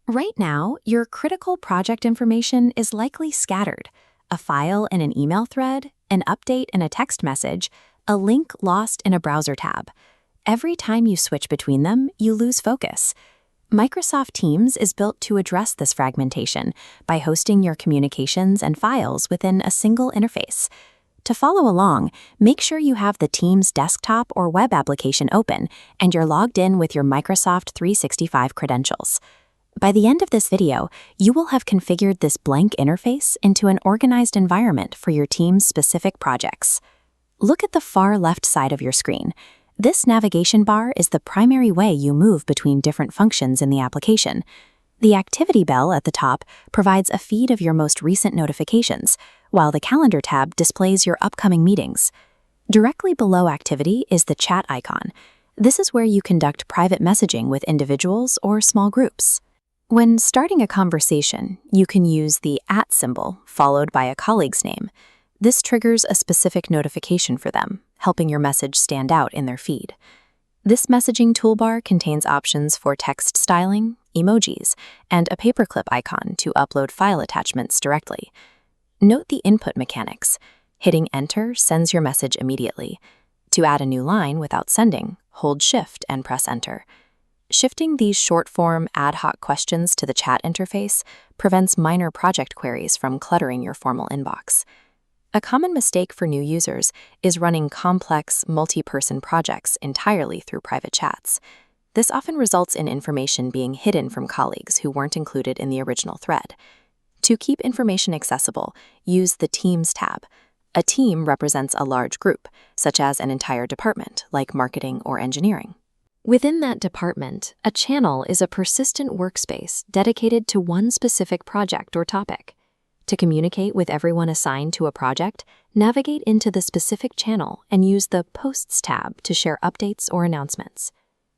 Right now, your critical project information is likely scattered. A file in an email thread, an update in a text message, a link lost in a browser tab. Every time you switch between them, you lose focus. Microsoft Teams is built to address this fragmentation by hosting your communications and files within a single interface. To follow along, make sure you have the Teams desktop or web application open and you're logged in with your Microsoft 365 credentials. By the end of this video, you will have configured this blank interface into an organized environment for your team's specific projects. Look at the far left side of your screen. This navigation bar is the primary way you move between different functions in the application. The activity bell at the top provides a feed of your most recent notifications, while the calendar tab displays your upcoming meetings. Directly below activity is the chat icon. This is where you conduct private messaging with individuals or small groups. When starting a conversation, you can use the @ symbol followed by a colleague's name. This triggers a specific notification for them, helping your message stand out in their feed. This messaging toolbar contains options for text styling, emojis, and a paperclip icon to upload file attachments directly. Note the input mechanics. Hitting Enter sends your message immediately. To add a new line without sending, hold Shift and press Enter. Shifting these short-form ad hoc questions to the chat interface prevents minor project queries from cluttering your formal inbox. A common mistake for new users is running complex, multi-person projects entirely through private chats. This often results in information being hidden from colleagues who weren't included in the original thread. To keep information accessible, use the Teams tab. A team represents a large group, such as an entire department, like marketing or engineering. Within that department, a channel is a persistent workspace dedicated to one specific project or topic. To communicate with everyone assigned to a project, navigate into the specific channel and use the Posts tab to share updates or announcements.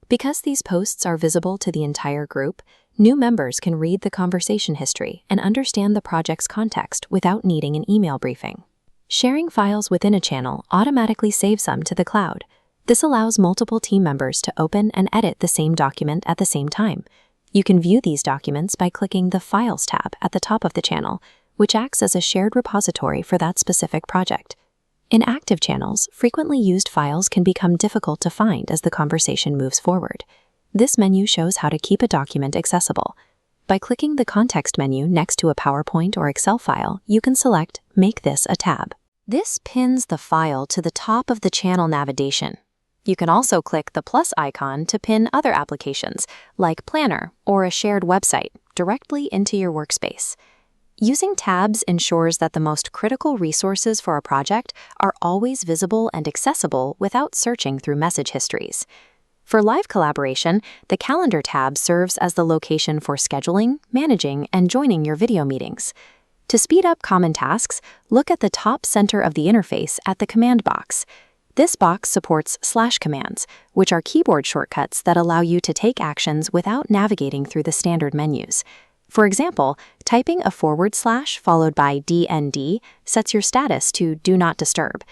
Because these posts are visible to the entire group, new members can read the conversation history and understand the project's context without needing an email briefing. Sharing files within a channel automatically saves them to the cloud. This allows multiple team members to open and edit the same document at the same time. You can view these documents by clicking the Files tab at the top of the channel, which acts as a shared repository for that specific project. In active channels, frequently used files can become difficult to find as the conversation moves forward. This menu shows how to keep a document accessible. By clicking the context menu next to a PowerPoint or Excel file, you can select Make this a tab. This pins the file to the top of the channel navigation. You can also click the plus icon to pin other applications, like Planner or a shared website, directly into your workspace. Using tabs ensures that the most critical resources for a project are always visible and accessible without searching through message histories. For live collaboration, the Calendar tab serves as the location for scheduling, managing, and joining your video meetings. To speed up common tasks, look at the top center of the interface at the command box. This box supports slash commands, which are keyboard shortcuts that allow you to take actions without navigating through the standard menus. For example, typing a / followed by DND sets your status to Do Not Disturb.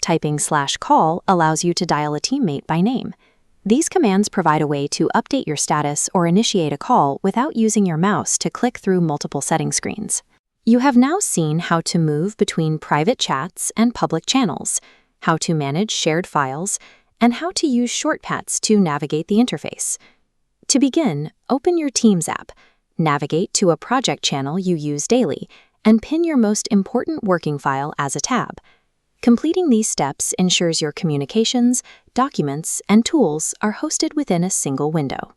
Typing /call allows you to dial a teammate by name. These commands provide a way to update your status or initiate a call without using your mouse to click through multiple setting screens. You have now seen how to move between private chats and public channels, how to manage shared files, and how to use shortcuts to navigate the interface. To begin, open your Teams app. Navigate to a project channel you use daily, and pin your most important working file as a tab. Completing these steps ensures your communications, documents, and tools are hosted within a single window.